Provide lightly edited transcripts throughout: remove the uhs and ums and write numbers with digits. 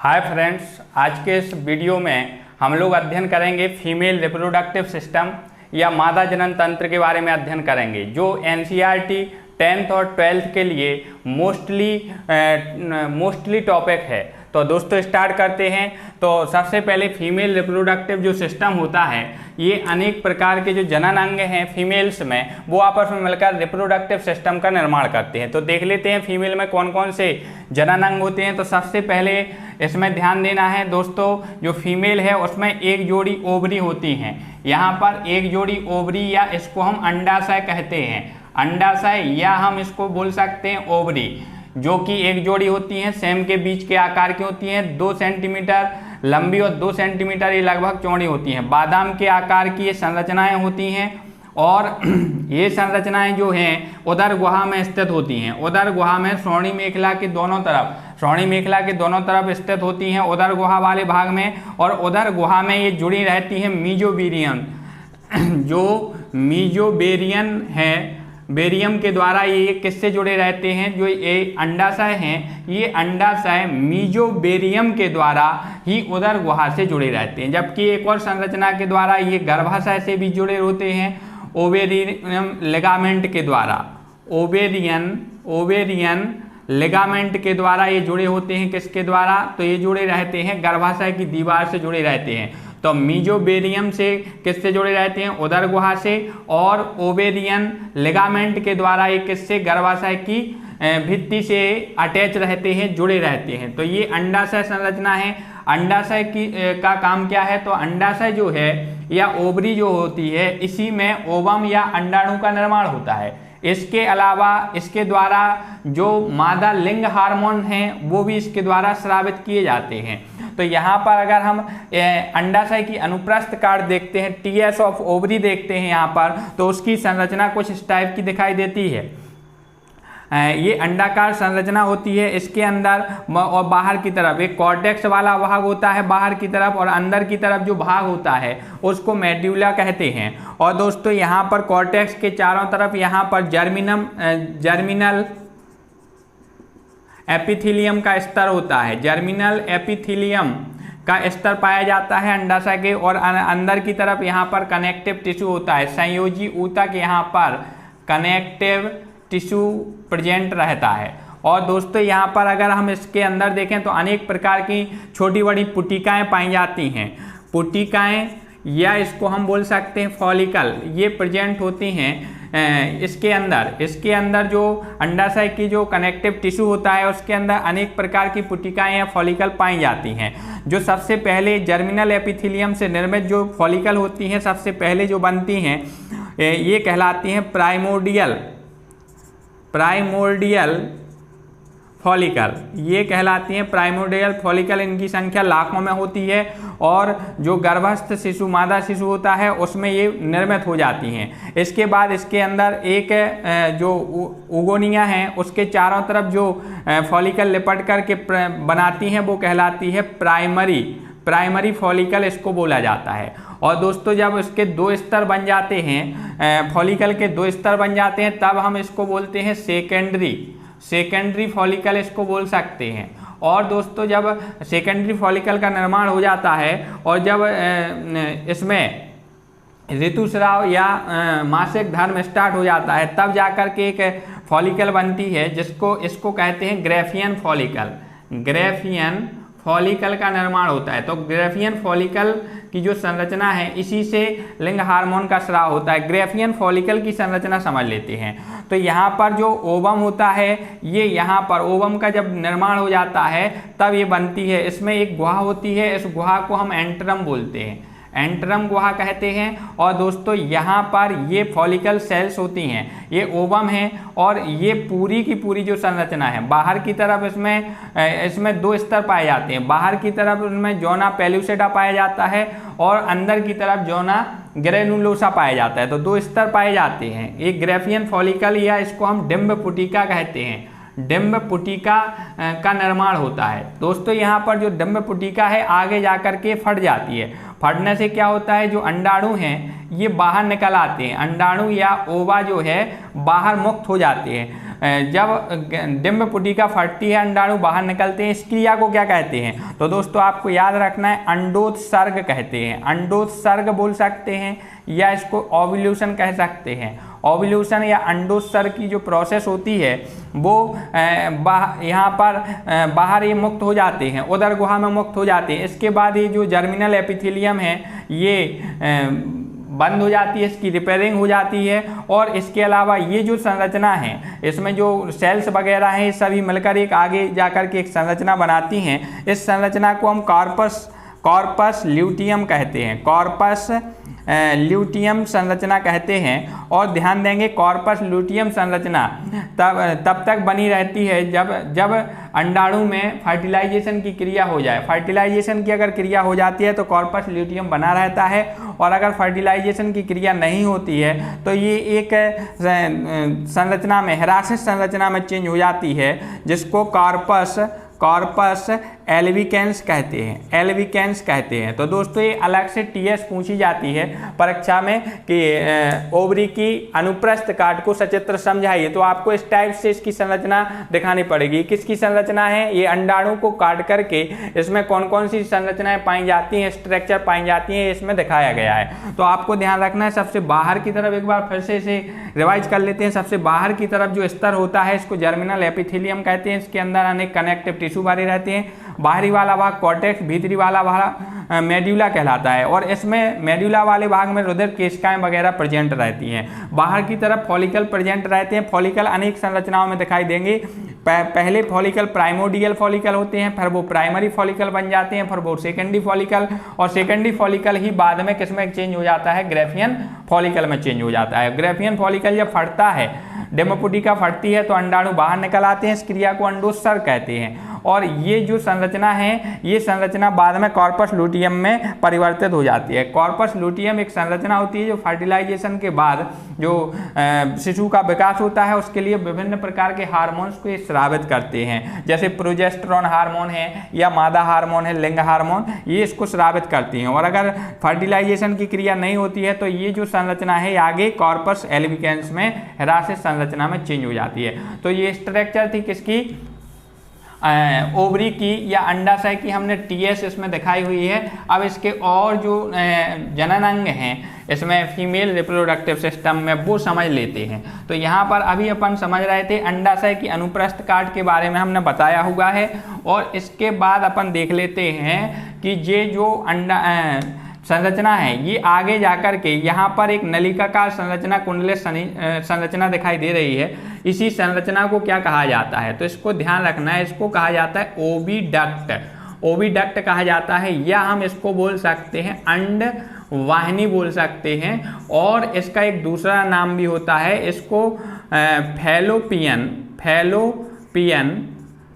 Hi friends, आज के इस वीडियो में हम लोग अध्ययन करेंगे फीमेल रिप्रोडक्टिव सिस्टम या मादा जनन तंत्र के बारे में अध्ययन करेंगे, जो एनसीईआरटी 10th और 12th के लिए मोस्टली टॉपिक है। तो दोस्तों स्टार्ट करते हैं। तो सबसे पहले फीमेल रिप्रोडक्टिव जो सिस्टम होता है, ये अनेक प्रकार के जो जनन अंग हैं फीमेल्स में, वो आपस में मिलकर रिप्रोडक्टिव सिस्टम का निर्माण करते हैं। तो देख लेते हैं फीमेल में कौन कौन से जनन अंग होते हैं। तो सबसे पहले इसमें ध्यान देना है दोस्तों, जो फीमेल है उसमें एक जोड़ी ओवरी होती हैं। यहाँ पर एक जोड़ी ओवरी, या इसको हम अंडाशय कहते हैं, अंडाशय, या हम इसको बोल सकते हैं ओवरी, जो कि एक जोड़ी होती हैं, सेम के बीच के आकार की होती हैं, 2 सेंटीमीटर लंबी और 2 सेंटीमीटर ये लगभग चौड़ी होती हैं। बादाम के आकार की ये संरचनाएं होती हैं, और ये संरचनाएं जो हैं उदर गुहा में स्थित होती हैं। उदर गुहा में श्रोणि मेखला के दोनों तरफ स्थित होती हैं, उदर गुहा वाले भाग में। और उदर गुहा में ये जुड़ी रहती हैं मीजोबेरियन, जो मीजोबेरियन है, बेरियम के द्वारा ये किससे जुड़े रहते हैं, जो ये अंडाशय हैं, ये अंडाशय मीजोबेरियम के द्वारा ही उदर गुहा से जुड़े रहते हैं। जबकि एक और संरचना के द्वारा ये गर्भाशय से भी जुड़े होते हैं, ओवेरियन लिगामेंट के द्वारा, ओवेरियन लिगामेंट के द्वारा ये जुड़े होते हैं। किसके द्वारा? तो ये जुड़े रहते हैं गर्भाशय की दीवार से जुड़े रहते हैं। तो मीजोबेरियम से किससे जुड़े रहते हैं? उदर गुहा से। और ओवेरियन लिगामेंट के द्वारा ये किससे? गर्भाशय की भित्ति से अटैच रहते हैं, जुड़े रहते हैं। तो ये अंडाशय संरचना है। अंडाशय की का काम क्या है? तो अंडाशय जो है या ओवरी जो होती है, इसी में ओवम या अंडाणु का निर्माण होता है। इसके अलावा इसके द्वारा जो मादा लिंग हार्मोन हैं वो भी इसके द्वारा स्रावित किए जाते हैं। तो यहाँ पर अगर हम अंडाशय की अनुप्रस्थ काट देखते हैं, टीएस ऑफ ओवरी देखते हैं यहाँ पर, तो उसकी संरचना कुछ इस टाइप की दिखाई देती है। ये अंडाकार संरचना होती है। इसके अंदर और बाहर की तरफ एक कॉर्टेक्स वाला भाग होता है बाहर की तरफ, और अंदर की तरफ जो भाग होता है उसको मेड्यूला कहते हैं। और दोस्तों यहाँ पर कॉर्टेक्स के चारों तरफ यहाँ पर जर्मिनल एपिथेलियम का स्तर होता है, जर्मिनल एपिथेलियम का स्तर पाया जाता है अंडाशय के। और अंदर की तरफ यहाँ पर कनेक्टिव टिश्यू होता है, संयोजी ऊतक यहाँ पर कनेक्टिव टिश्यू प्रेजेंट रहता है। और दोस्तों यहाँ पर अगर हम इसके अंदर देखें तो अनेक प्रकार की छोटी बड़ी पुटिकाएँ पाई जाती हैं। पुटिकाएँ, या इसको हम बोल सकते हैं फॉलिकल, ये प्रेजेंट होती हैं इसके अंदर जो अंडाशय की जो कनेक्टिव टिश्यू होता है उसके अंदर अनेक प्रकार की पुटिकाएँ या फॉलिकल पाई जाती हैं। जो सबसे पहले जर्मिनल एपिथेलियम से निर्मित जो फॉलिकल होती हैं, सबसे पहले जो बनती हैं, ये कहलाती हैं प्राइमोर्डियल फॉलिकल, ये कहलाती हैं प्राइमोर्डियल फॉलिकल। इनकी संख्या लाखों में होती है, और जो गर्भस्थ शिशु मादा शिशु होता है उसमें ये निर्मित हो जाती हैं। इसके बाद इसके अंदर एक जो उगोनिया है, उसके चारों तरफ जो फॉलिकल लिपट करके बनाती हैं वो कहलाती है प्राइमरी फॉलिकल, इसको बोला जाता है। और दोस्तों जब इसके 2 स्तर बन जाते हैं, फॉलिकल के 2 स्तर बन जाते हैं, तब हम इसको बोलते हैं सेकेंडरी फॉलिकल, इसको बोल सकते हैं। और दोस्तों जब सेकेंडरी फॉलिकल का निर्माण हो जाता है और जब इसमें ऋतुस्राव या मासिक धर्म स्टार्ट हो जाता है, तब जाकर के एक फॉलिकल बनती है, इसको कहते हैं ग्रेफियन फॉलिकल का निर्माण होता है। तो ग्रेफियन फॉलिकल की जो संरचना है, इसी से लिंग हार्मोन का स्राव होता है। ग्रेफियन फॉलिकल की संरचना समझ लेते हैं। तो यहाँ पर जो ओवम होता है, ये यहाँ पर ओवम का जब निर्माण हो जाता है तब ये बनती है। इसमें एक गुहा होती है, इस गुहा को हम एंट्रम बोलते हैं, एंट्रम गुहा कहते हैं। और दोस्तों यहाँ पर ये फॉलिकल सेल्स होती हैं, ये ओवम है, और ये पूरी की पूरी जो संरचना है, बाहर की तरफ इसमें 2 स्तर पाए जाते हैं। बाहर की तरफ उसमें जोना पेलुसिडा पाया जाता है, और अंदर की तरफ जोना ग्रेनुलोसा पाया जाता है। तो 2 स्तर पाए जाते हैं। एक ग्रेफियन फॉलिकल, या इसको हम डिम्ब पुटिका कहते हैं, डिम्ब पुटिका का निर्माण होता है। दोस्तों यहाँ पर जो डिम्ब पुटिका है आगे जाकर के फट जाती है। फटने से क्या होता है, जो अंडाणु हैं ये बाहर निकल आते हैं, अंडाणु या ओवा जो है बाहर मुक्त हो जाते हैं। जब डिंब पुटिका फटती है, अंडाणु बाहर निकलते हैं, इस क्रिया को क्या कहते हैं? तो दोस्तों आपको याद रखना है, अंडोत्सर्ग कहते हैं। अंडोत्सर्ग बोल सकते हैं या इसको ओव्यूलेशन कह सकते हैं। ओव्यूलेशन या अंडोत्सर्ग की जो प्रोसेस होती है वो यहाँ पर बाहर ये मुक्त हो जाते हैं, उदर गुहा में मुक्त हो जाते हैं। इसके बाद ये जो जर्मिनल एपिथेलियम है ये बंद हो जाती है, इसकी रिपेयरिंग हो जाती है। और इसके अलावा ये जो संरचना है, इसमें जो सेल्स वगैरह हैं, ये सभी मिलकर एक आगे जाकर के एक संरचना बनाती हैं। इस संरचना को हम कॉर्पस ल्यूटियम कहते हैं। कॉर्पस ल्यूटियम संरचना कहते हैं। और ध्यान देंगे, कॉर्पस ल्यूटियम संरचना तब तक बनी रहती है जब अंडाणु में फर्टिलाइजेशन की क्रिया हो जाए। फर्टिलाइजेशन की अगर क्रिया हो जाती है तो कॉर्पस ल्यूटियम बना रहता है, और अगर फर्टिलाइजेशन की क्रिया नहीं होती है तो ये एक संरचना में, हेरासिस संरचना में चेंज हो जाती है, जिसको कॉर्पस एल्बिकेंस कहते हैं। एल्बिकेंस कहते हैं। तो दोस्तों ये अलग से टीएस पूछी जाती है परीक्षा में कि ओवरी की अनुप्रस्थ काट को सचित्र समझाइए, तो आपको इस टाइप से इसकी संरचना दिखानी पड़ेगी। किसकी संरचना है? ये अंडाणु को काट करके इसमें कौन कौन सी संरचनाएं पाई जाती हैं, स्ट्रक्चर पाई जाती हैं, इसमें दिखाया गया है। तो आपको ध्यान रखना है, सबसे बाहर की तरफ एक बार फिर से इसे रिवाइज कर लेते हैं। सबसे बाहर की तरफ जो स्तर होता है इसको जर्मिनल एपिथेलियम कहते हैं। इसके अंदर अनेक कनेक्टिव टिश्यू भरे रहते हैं। बाहरी वाला भाग कॉर्टेक्स, भीतरी वाला भाग मेड्यूला कहलाता है, और इसमें मेड्यूला वाले भाग में रुधिर केशिकाएं वगैरह प्रेजेंट रहती हैं। बाहर की तरफ फॉलिकल प्रेजेंट रहते हैं। फॉलिकल अनेक संरचनाओं में दिखाई देंगे। पहले फॉलिकल प्राइमोडियल फॉलिकल होते हैं, फिर वो प्राइमरी फॉलिकल बन जाते हैं, फिर वो सेकेंडरी फॉलिकल, और सेकेंडरी फॉलिकल ही बाद में किसमें चेंज हो जाता है? ग्रेफियन फॉलिकल में चेंज हो जाता है। ग्रेफियन फॉलिकल जब फटता है, डिंब पुटिका फटती है, तो अंडाणु बाहर निकल आते हैं। इस क्रिया को अंडोत्सर्ग कहते हैं। और ये जो संरचना है, ये संरचना बाद में कॉर्पस लूटियम में परिवर्तित हो जाती है। कॉर्पस लूटियम एक संरचना होती है जो फर्टिलाइजेशन के बाद जो शिशु का विकास होता है उसके लिए विभिन्न प्रकार के हार्मोन्स को स्रावित करते हैं, जैसे प्रोजेस्टेरोन हार्मोन है या मादा हार्मोन है, लिंग हार्मोन, ये इसको स्रावित करती हैं। और अगर फर्टिलाइजेशन की क्रिया नहीं होती है तो ये जो संरचना है आगे कॉर्पस एल्बिकेंस में, हेरासिस संरचना में चेंज हो जाती है। तो ये स्ट्रक्चर थी किसकी? ओवरी की या अंडाशय की, हमने टीएस इसमें दिखाई हुई है। अब इसके और जो जनन अंग हैं इसमें फीमेल रिप्रोडक्टिव सिस्टम में, वो समझ लेते हैं। तो यहाँ पर अभी अपन समझ रहे थे अंडाशय की अनुप्रस्थ काट के बारे में हमने बताया हुआ है, और इसके बाद अपन देख लेते हैं कि ये जो संरचना है ये आगे जाकर के यहाँ पर एक नलिकाकार संरचना, कुंडलित संरचना दिखाई दे रही है। इसी संरचना को क्या कहा जाता है? तो इसको ध्यान रखना है, इसको कहा जाता है ओविडक्ट। ओविडक्ट कहा जाता है, या हम इसको बोल सकते हैं अंड वाहिनी बोल सकते हैं, और इसका एक दूसरा नाम भी होता है, इसको फैलोपियन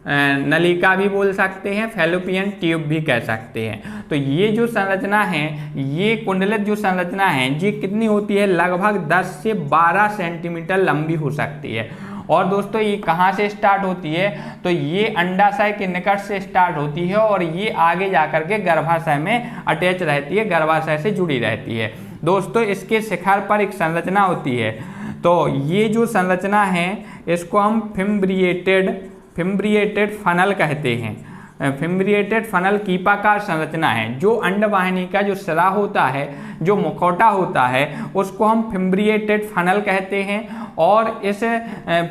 नलिका भी बोल सकते हैं, फैलोपियन ट्यूब भी कह सकते हैं। तो ये जो संरचना है, ये कुंडलित जो संरचना है, ये कितनी होती है? लगभग 10 से 12 सेंटीमीटर लंबी हो सकती है। और दोस्तों ये कहाँ से स्टार्ट होती है? तो ये अंडाशय के निकट से स्टार्ट होती है, और ये आगे जाकर के गर्भाशय में अटैच रहती है, गर्भाशय से जुड़ी रहती है। दोस्तों इसके शिखर पर एक संरचना होती है। तो ये जो संरचना है इसको हम फिम्ब्रिएटेड फनल कहते हैं। फिम्ब्रिएटेड फनल कीपाकार संरचना है। जो अंडवाहिनी का जो सिरा होता है, जो मुखौटा होता है, उसको हम फिम्ब्रिएटेड फनल कहते हैं। और इस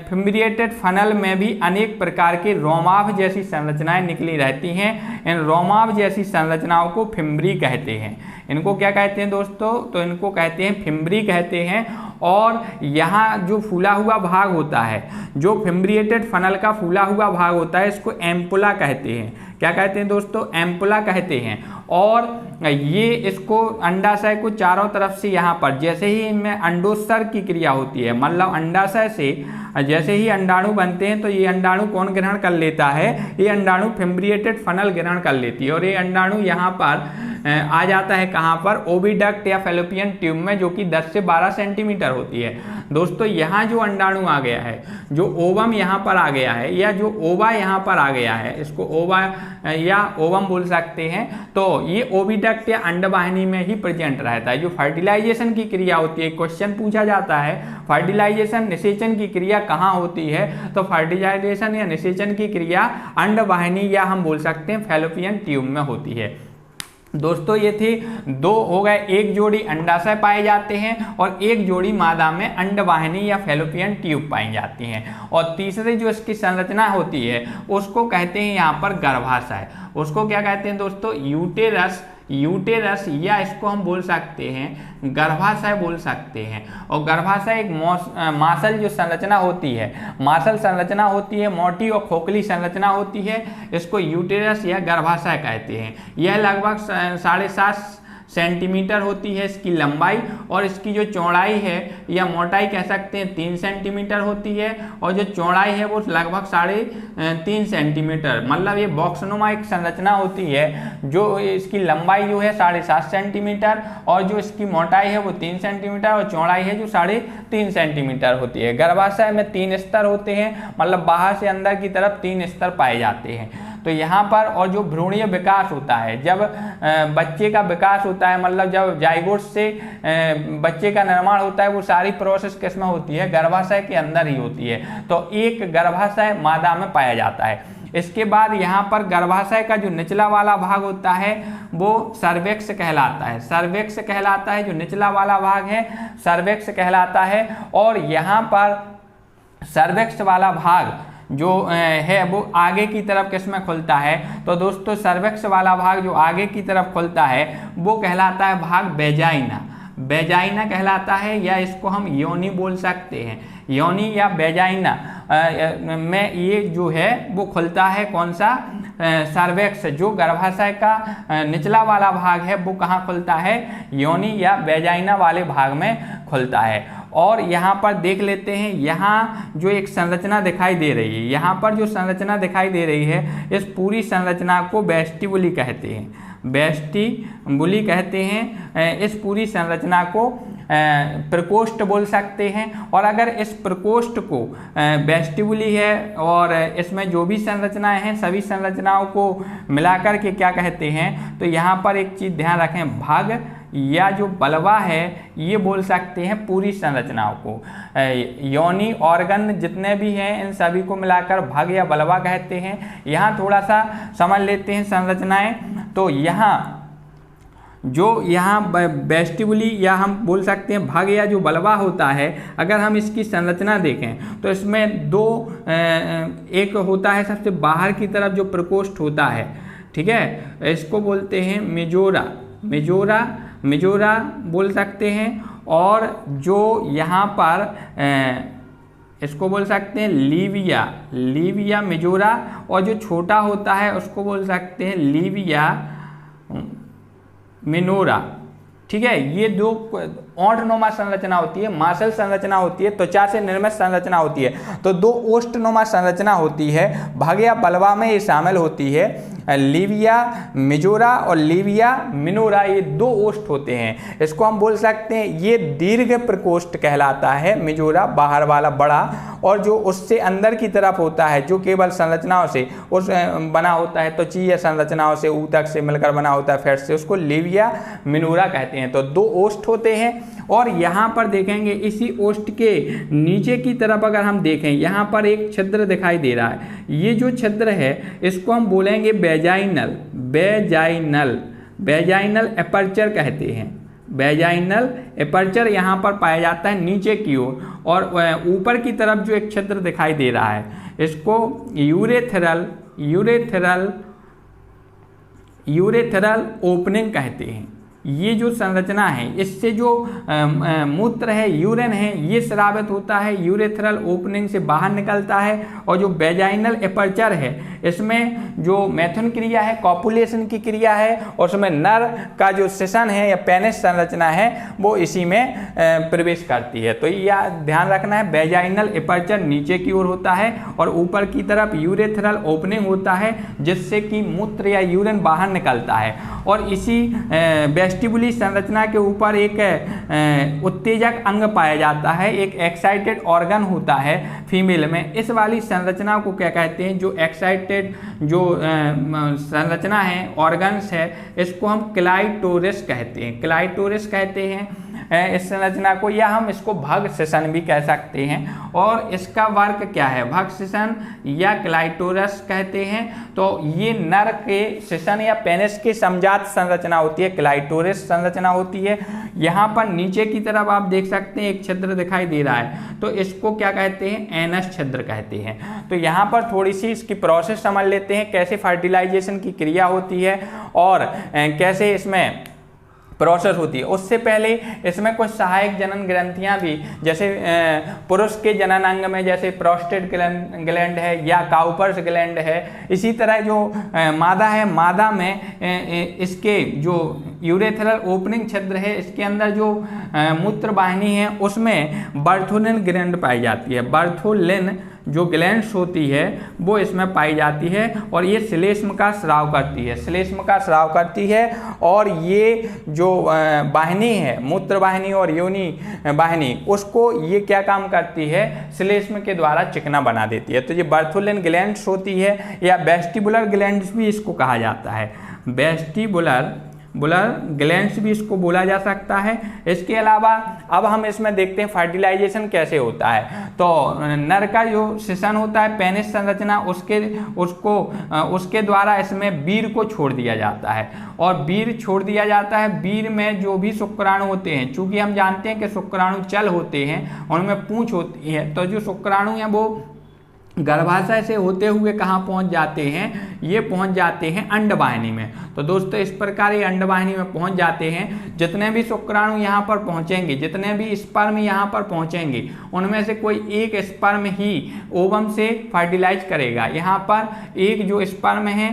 फिम्ब्रिएटेड फनल में भी अनेक प्रकार के रोमाभ जैसी संरचनाएं निकली रहती हैं। इन रोमाभ जैसी संरचनाओं को फिम्ब्री कहते हैं। इनको क्या कहते हैं दोस्तों? तो इनको कहते हैं फिम्ब्री कहते हैं। और यहाँ जो फूला हुआ भाग होता है, जो फिम्ब्रिएटेड फनल का फूला हुआ भाग होता है, इसको एम्पुला कहते हैं। क्या कहते हैं दोस्तों? एम्पुला कहते हैं। और ये इसको अंडाशय को चारों तरफ से यहाँ पर, जैसे ही इनमें अंडोत्सर्ग की क्रिया होती है, मतलब अंडाशय से जैसे ही अंडाणु बनते हैं तो ये अंडाणु कौन ग्रहण कर लेता है? ये अंडाणु फिम्ब्रिएटेड फनल ग्रहण कर लेती है। और ये अंडाणु यहाँ पर आ जाता है कहाँ पर, ओविडक्ट या फैलोपियन ट्यूब में, जो कि 10 से 12 सेंटीमीटर होती है। दोस्तों यहाँ जो अंडाणु आ गया है, जो ओवम यहाँ पर आ गया है, या जो ओवा यहाँ पर आ गया है, इसको ओवा या ओवम बोल सकते हैं, तो ये ओविडक्ट या अंडवाहिनी में ही प्रेजेंट रहता है। जो फर्टिलाइजेशन की क्रिया होती है, क्वेश्चन पूछा जाता है फर्टिलाइजेशन निषेचन की क्रिया कहाँ होती है, तो फर्टिलाइजेशन या निषेचन की क्रिया अंडवाहिनी या हम बोल सकते हैं फैलोपियन ट्यूब में होती है। दोस्तों ये थे दो हो गए, एक जोड़ी अंडाशय पाए जाते हैं और एक जोड़ी मादा में अंडवाहिनी या फैलोपियन ट्यूब पाई जाती हैं। और तीसरी जो इसकी संरचना होती है उसको कहते हैं यहाँ पर गर्भाशय। उसको क्या कहते हैं दोस्तों, यूटेरस, यूटेरस या इसको हम बोल सकते हैं गर्भाशय बोल सकते हैं। और गर्भाशय एक मासल जो संरचना होती है, मासल संरचना होती है, मोटी और खोखली संरचना होती है, इसको यूटेरस या गर्भाशय कहते हैं। यह लगभग 7.5 सेंटीमीटर होती है इसकी लंबाई, और इसकी जो चौड़ाई है या मोटाई कह सकते हैं 3 सेंटीमीटर होती है, और जो चौड़ाई है वो लगभग 3.5 सेंटीमीटर, मतलब ये बॉक्सनुमा एक संरचना होती है। जो इसकी लंबाई जो है 7.5 सेंटीमीटर और जो इसकी मोटाई है वो 3 सेंटीमीटर और चौड़ाई है जो 3.5 सेंटीमीटर होती है। गर्भाशय में 3 स्तर होते हैं, मतलब बाहर से अंदर की तरफ 3 स्तर पाए जाते हैं। तो यहाँ पर और जो भ्रूणीय विकास होता है, जब बच्चे का विकास होता है, मतलब जब जाइगोट से बच्चे का निर्माण होता है, वो सारी प्रोसेस किसमें होती है, गर्भाशय के अंदर ही होती है। तो एक गर्भाशय मादा में पाया जाता है। इसके बाद यहाँ पर गर्भाशय का जो निचला वाला भाग होता है वो सर्वेक्स कहलाता है। सर्वेक्स कहलाता है, जो निचला वाला भाग है सर्वेक्स कहलाता है। और यहाँ पर सर्वेक्स वाला भाग जो है वो आगे की तरफ किसमें खुलता है, तो दोस्तों सर्वेक्स वाला भाग जो आगे की तरफ खुलता है वो कहलाता है भाग वेजाइना। वेजाइना कहलाता है, या इसको हम योनि बोल सकते हैं। योनि या वेजाइना में ये जो है वो खुलता है कौन सा, सर्वेक्स। जो गर्भाशय का निचला वाला भाग है वो कहाँ खुलता है, योनि या वेजाइना वाले भाग में खुलता है। और यहाँ पर देख लेते हैं, यहाँ जो एक संरचना दिखाई दे रही है, यहाँ पर जो संरचना दिखाई दे रही है, इस पूरी संरचना को वेस्टिबुली कहते हैं। वेस्टिबुली कहते हैं इस पूरी संरचना को, प्रकोष्ठ बोल सकते हैं। और अगर इस प्रकोष्ठ को वेस्टिबुली है और इसमें जो भी संरचनाएं हैं सभी संरचनाओं को मिलाकर के क्या कहते हैं, तो यहाँ पर एक चीज़ ध्यान रखें, भाग या जो बलवा है ये बोल सकते हैं पूरी संरचनाओं को। योनि ऑर्गन जितने भी हैं इन सभी को मिलाकर भाग या बलवा कहते हैं। यहाँ थोड़ा सा समझ लेते हैं संरचनाएं। तो यहाँ वेस्टिबुली या हम बोल सकते हैं भाग या जो बलवा होता है, अगर हम इसकी संरचना देखें तो इसमें दो, एक होता है सबसे बाहर की तरफ जो प्रकोष्ठ होता है, ठीक है, इसको बोलते हैं मेजोरा बोल सकते हैं। और जो यहाँ पर इसको बोल सकते हैं लीविया मेजोरा, और जो छोटा होता है उसको बोल सकते हैं लीविया मिनोरा। ठीक है, ये दो ओंठनुमा संरचना होती है, मासल संरचना होती है, त्वचा से निर्मित संरचना होती है। तो दो ओष्ठनुमा संरचना होती है, भाग या बलवा में ये शामिल होती है। लीविया मेजोरा और लीविया मिनोरा, ये दो ओष्ठ होते हैं। इसको हम बोल सकते हैं ये दीर्घ प्रकोष्ठ कहलाता है, मेजोरा बाहर वाला बड़ा, और जो उससे अंदर की तरफ होता है जो केवल संरचनाओं से उस बना होता है, त्वचीय संरचनाओं से ऊतक से मिलकर बना होता है, फैट से, उसको लीविया मिनोरा कहते हैं। तो दो ओष्ठ होते हैं। और यहाँ पर देखेंगे इसी ओष्ठ के नीचे की तरफ अगर हम देखें, यहाँ पर एक छिद्र दिखाई दे रहा है। ये जो छिद्र है इसको हम बोलेंगे वेजाइनल एपर्चर कहते हैं। वेजाइनल एपर्चर यहाँ पर पाया जाता है नीचे की ओर, और ऊपर की तरफ जो एक छिद्र दिखाई दे रहा है इसको यूरेथ्रल ओपनिंग कहते हैं। ये जो संरचना है इससे जो मूत्र है, यूरिन है, ये स्रावित होता है, यूरेथ्रल ओपनिंग से बाहर निकलता है। और जो वेजाइनल एपर्चर है इसमें जो मैथुन क्रिया है, कॉपुलेशन की क्रिया है, और उसमें नर का जो सेशन है या पेनिस संरचना है वो इसी में प्रवेश करती है। तो यह ध्यान रखना है, वेजाइनल एपर्चर नीचे की ओर होता है और ऊपर की तरफ यूरेथ्रल ओपनिंग होता है जिससे कि मूत्र या यूरिन बाहर निकलता है। और इसी वेस्टिबुलरी संरचना के ऊपर एक उत्तेजक अंग पाया जाता है, एक एक्साइटेड ऑर्गन होता है फीमेल में। इस वाली संरचना को क्या कहते हैं, जो एक्साइटेड जो संरचना है, ऑर्गन्स है, इसको हम क्लाइटोरिस कहते हैं, क्लाइटोरिस कहते हैं इस संरचना को, या हम इसको भग सेशन भी कह सकते हैं। और इसका वर्क क्या है, भग सेशन या क्लाइटोरस कहते हैं। तो ये नर के सेशन या पेनिस की समजात संरचना होती है, क्लाइटोरिस संरचना होती है। यहाँ पर नीचे की तरफ आप देख सकते हैं एक छिद्र दिखाई दे रहा है, तो इसको क्या कहते हैं, एनस छिद्र कहते हैं। तो यहाँ पर थोड़ी सी इसकी प्रोसेस समझ लेते हैं, कैसे फर्टिलाइजेशन की क्रिया होती है और कैसे इसमें प्रोसेस होती है। उससे पहले इसमें कुछ सहायक जनन ग्रंथियां भी, जैसे पुरुष के जनन अंग में जैसे प्रोस्टेट ग्लैंड है या काउपर्स ग्लैंड है, इसी तरह जो मादा है, मादा में इसके जो यूरेथ्रल ओपनिंग छिद्र है, इसके अंदर जो मूत्र वाहिनी है उसमें बर्थोलिन ग्लैंड पाई जाती है। बर्थोलिन जो ग्लैंड्स होती है वो इसमें पाई जाती है और ये श्लेष्म का स्राव करती है, श्लेष्म का स्राव करती है। और ये जो वाहिनी है, मूत्र वाहिनी और योनि वाहिनी, उसको ये क्या काम करती है, श्लेष्म के द्वारा चिकना बना देती है। तो ये बर्थोलिन ग्लैंड्स होती है या वेस्टिबुलर ग्लैंड्स भी इसको कहा जाता है, वेस्टिबुलर ग्लैंड्स भी इसको बोला जा सकता है। इसके अलावा अब हम इसमें देखते हैं फर्टिलाइजेशन कैसे होता है। तो नर का जो सेशन होता है, पेनिस संरचना, उसके द्वारा इसमें वीर को छोड़ दिया जाता है और वीर छोड़ दिया जाता है। वीर में जो भी शुक्राणु होते हैं, चूंकि हम जानते हैं कि शुक्राणु चल होते हैं, उनमें पूंछ होती है, तो जो शुक्राणु हैं वो गर्भाशय से होते हुए कहाँ पहुँच जाते हैं, ये पहुँच जाते हैं अंडवाहिनी में। तो दोस्तों इस प्रकार ये अंडवाहिनी में पहुँच जाते हैं। जितने भी शुक्राणु यहाँ पर पहुँचेंगे, जितने भी स्पर्म यहाँ पर पहुँचेंगे, उनमें से कोई एक स्पर्म ही ओवम से फर्टिलाइज करेगा। यहाँ पर एक जो स्पर्म है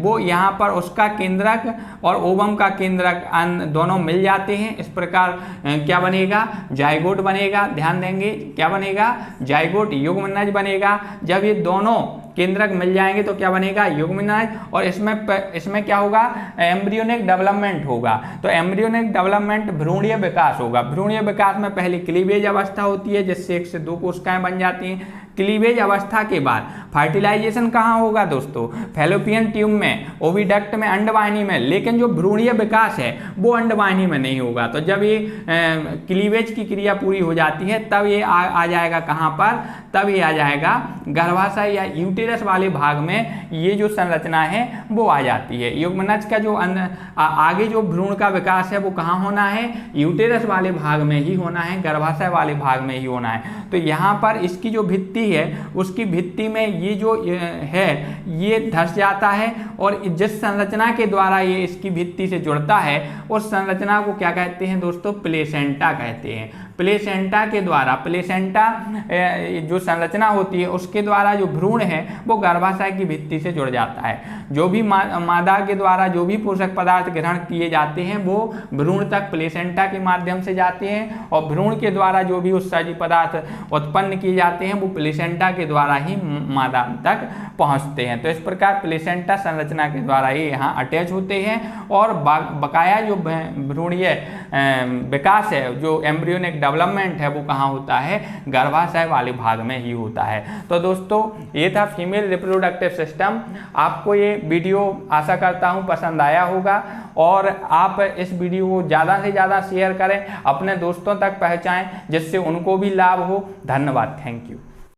वो यहाँ पर उसका केंद्रक और ओवम का केंद्रक दोनों मिल जाते हैं। इस प्रकार क्या बनेगा, जाइगोट बनेगा। ध्यान देंगे क्या बनेगा, जाइगोट, युग्मनज बनेगा। जब ये दोनों केंद्रक मिल जाएंगे तो क्या बनेगा, युग्मनज। और इसमें क्या होगा, एम्ब्रियोनिक डेवलपमेंट होगा। तो एम्ब्रियोनिक डेवलपमेंट भ्रूणीय विकास होगा। भ्रूणीय विकास में पहले क्लीवेज अवस्था होती है जिससे 1 से 2 कोशिकाएं बन जाती हैं। क्लीवेज अवस्था के बाद फर्टिलाइजेशन कहाँ होगा दोस्तों, फैलोपियन ट्यूब में, ओविडक्ट में, अंडवाहिनी में। लेकिन जो भ्रूणीय विकास है वो अंडवाहिनी में नहीं होगा। तो जब ये क्लीवेज की क्रिया पूरी हो जाती है तब ये आ जाएगा कहाँ पर, तब ये आ जाएगा गर्भाशय या यूटेरस वाले भाग में। ये जो संरचना है वो आ जाती है। युग्मनज का जो आगे जो भ्रूण का विकास है वो कहाँ होना है, यूटेरस वाले भाग में ही होना है, गर्भाशय वाले भाग में ही होना है। तो यहाँ पर इसकी जो भित्ति है, उसकी भित्ति में ये जो है ये धंस जाता है और जिस संरचना के द्वारा ये इसकी भित्ति से जुड़ता है उस संरचना को क्या कहते हैं दोस्तों, प्लेसेंटा कहते हैं। प्लेसेंटा के द्वारा, प्लेसेंटा जो संरचना होती है उसके द्वारा जो भ्रूण है वो गर्भाशय की भित्ति से जुड़ जाता है। जो भी मादा के द्वारा जो भी पोषक पदार्थ ग्रहण किए जाते हैं वो भ्रूण तक प्लेसेंटा के माध्यम से जाते हैं और भ्रूण के द्वारा जो भी उत्सर्जित पदार्थ उत्पन्न किए जाते हैं वो प्लेसेंटा के द्वारा ही मादा तक पहुंचते हैं। तो इस प्रकार प्लेसेंटा संरचना के द्वारा ये यहाँ अटैच होते हैं और बकाया जो भ्रूणीय विकास है, जो एम्ब्रियोनिक डेवलपमेंट है वो कहाँ होता है, गर्भाशय वाले भाग में ही होता है। तो दोस्तों ये था फीमेल रिप्रोडक्टिव सिस्टम। आपको ये वीडियो आशा करता हूँ पसंद आया होगा और आप इस वीडियो को ज़्यादा से ज़्यादा शेयर करें, अपने दोस्तों तक पहुँचाएं जिससे उनको भी लाभ हो। धन्यवाद, थैंक यू।